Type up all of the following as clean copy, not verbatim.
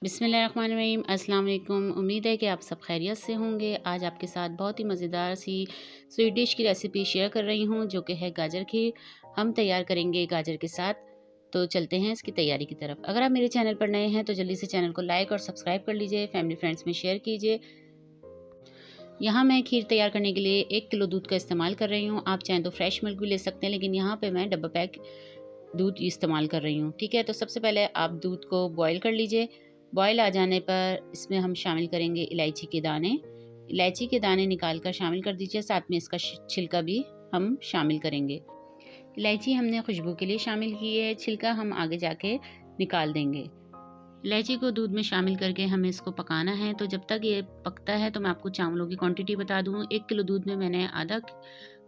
बिस्मिल्लाहिर्रहमानिर्रहीम। अस्सलाम वालेकुम। उम्मीद है कि आप सब खैरियत से होंगे। आज आपके साथ बहुत ही मज़ेदार सी स्वीट डिश की रेसिपी शेयर कर रही हूँ, जो कि है गाजर खीर। हम तैयार करेंगे गाजर के साथ। तो चलते हैं इसकी तैयारी की तरफ। अगर आप मेरे चैनल पर नए हैं तो जल्दी से चैनल को लाइक और सब्सक्राइब कर लीजिए, फैमिली फ्रेंड्स में शेयर कीजिए। यहाँ मैं खीर तैयार करने के लिए 1 किलो दूध का इस्तेमाल कर रही हूँ। आप चाहें तो फ्रेश मिल्क भी ले सकते हैं, लेकिन यहाँ पे मैं डब्बा पैक दूध इस्तेमाल कर रही हूँ। ठीक है, तो सबसे पहले आप दूध को बॉईल कर लीजिए। बॉईल आ जाने पर इसमें हम शामिल करेंगे इलायची के दाने। इलायची के दाने निकाल कर शामिल कर दीजिए, साथ में इसका छिलका भी हम शामिल करेंगे। इलायची हमने खुशबू के लिए शामिल की है, छिलका हम आगे जाके निकाल देंगे। इलायची को दूध में शामिल करके हमें इसको पकाना है। तो जब तक ये पकता है तो मैं आपको चावलों की क्वांटिटी बता दूं। 1 किलो दूध में मैंने आधा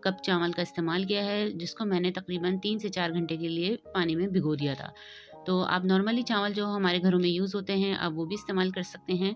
कप चावल का इस्तेमाल किया है, जिसको मैंने तकरीबन 3 से 4 घंटे के लिए पानी में भिगो दिया था। तो आप नॉर्मली चावल जो हमारे घरों में यूज़ होते हैं आप वो भी इस्तेमाल कर सकते हैं,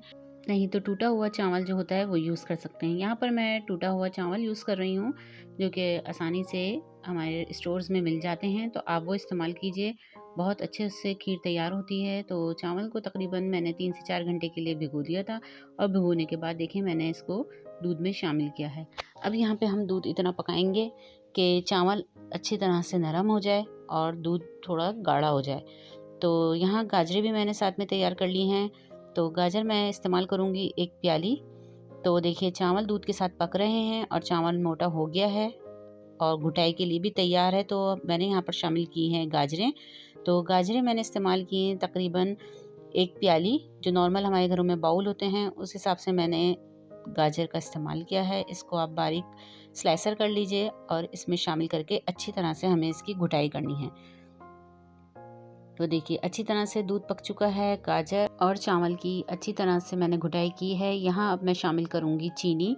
नहीं तो टूटा हुआ चावल जो होता है वो यूज़ कर सकते हैं। यहाँ पर मैं टूटा हुआ चावल यूज़ कर रही हूँ, जो कि आसानी से हमारे स्टोर्स में मिल जाते हैं, तो आप वो इस्तेमाल कीजिए। बहुत अच्छे से खीर तैयार होती है। तो चावल को तकरीबन मैंने 3 से 4 घंटे के लिए भिगो दिया था, और भिगोने के बाद देखिए मैंने इसको दूध में शामिल किया है। अब यहाँ पे हम दूध इतना पकाएंगे कि चावल अच्छी तरह से नरम हो जाए और दूध थोड़ा गाढ़ा हो जाए। तो यहाँ गाजरें भी मैंने साथ में तैयार कर ली हैं। तो गाजर मैं इस्तेमाल करूँगी 1 प्याली। तो देखिए चावल दूध के साथ पक रहे हैं और चावल मोटा हो गया है और घुटाई के लिए भी तैयार है। तो मैंने यहाँ पर शामिल की हैं गाजरें। तो गाजरें मैंने इस्तेमाल की हैं तकरीबन 1 प्याली, जो नॉर्मल हमारे घरों में बाउल होते हैं उस हिसाब से मैंने गाजर का इस्तेमाल किया है। इसको आप बारीक स्लाइसर कर लीजिए और इसमें शामिल करके अच्छी तरह से हमें इसकी घुटाई करनी है। तो देखिए अच्छी तरह से दूध पक चुका है, गाजर और चावल की अच्छी तरह से मैंने घुटाई की है। यहाँ अब मैं शामिल करूँगी चीनी,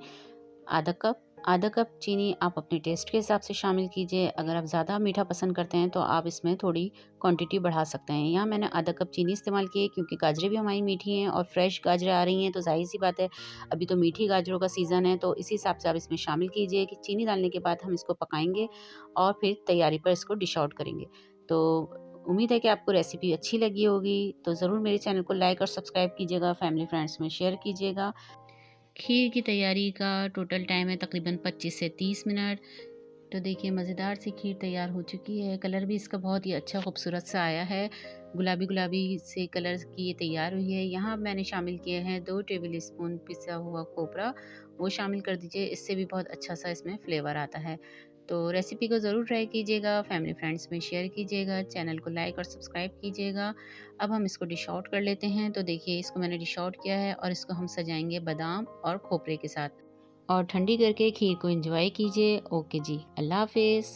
आधा कप चीनी आप अपने टेस्ट के हिसाब से शामिल कीजिए। अगर आप ज़्यादा मीठा पसंद करते हैं तो आप इसमें थोड़ी क्वांटिटी बढ़ा सकते हैं। यहाँ मैंने आधा कप चीनी इस्तेमाल की है, क्योंकि गाजरें भी हमारी मीठी हैं और फ्रेश गाजरें आ रही हैं, तो जाहिर सी बात है अभी तो मीठी गाजरों का सीज़न है, तो इसी हिसाब से आप इसमें शामिल कीजिए। कि चीनी डालने के बाद हम इसको पकाएंगे और फिर तैयारी पर इसको डिश आउट करेंगे। तो उम्मीद है कि आपको रेसिपी अच्छी लगी होगी। तो ज़रूर मेरे चैनल को लाइक और सब्सक्राइब कीजिएगा, फैमिली फ्रेंड्स में शेयर कीजिएगा। खीर की तैयारी का टोटल टाइम है तकरीबन 25 से 30 मिनट। तो देखिए मज़ेदार सी खीर तैयार हो चुकी है। कलर भी इसका बहुत ही अच्छा खूबसूरत सा आया है, गुलाबी गुलाबी से कलर की ये तैयार हुई है। यहाँ मैंने शामिल किए हैं 2 टेबल स्पून पिसा हुआ कोपरा, वो शामिल कर दीजिए, इससे भी बहुत अच्छा सा इसमें फ्लेवर आता है। तो रेसिपी को ज़रूर ट्राई कीजिएगा, फैमिली फ्रेंड्स में शेयर कीजिएगा, चैनल को लाइक और सब्सक्राइब कीजिएगा। अब हम इसको डिश आउट कर लेते हैं। तो देखिए इसको मैंने डिश आउट किया है और इसको हम सजाएंगे बादाम और खोपरे के साथ, और ठंडी करके खीर को एंजॉय कीजिए। ओके जी, अल्लाह हाफिज़।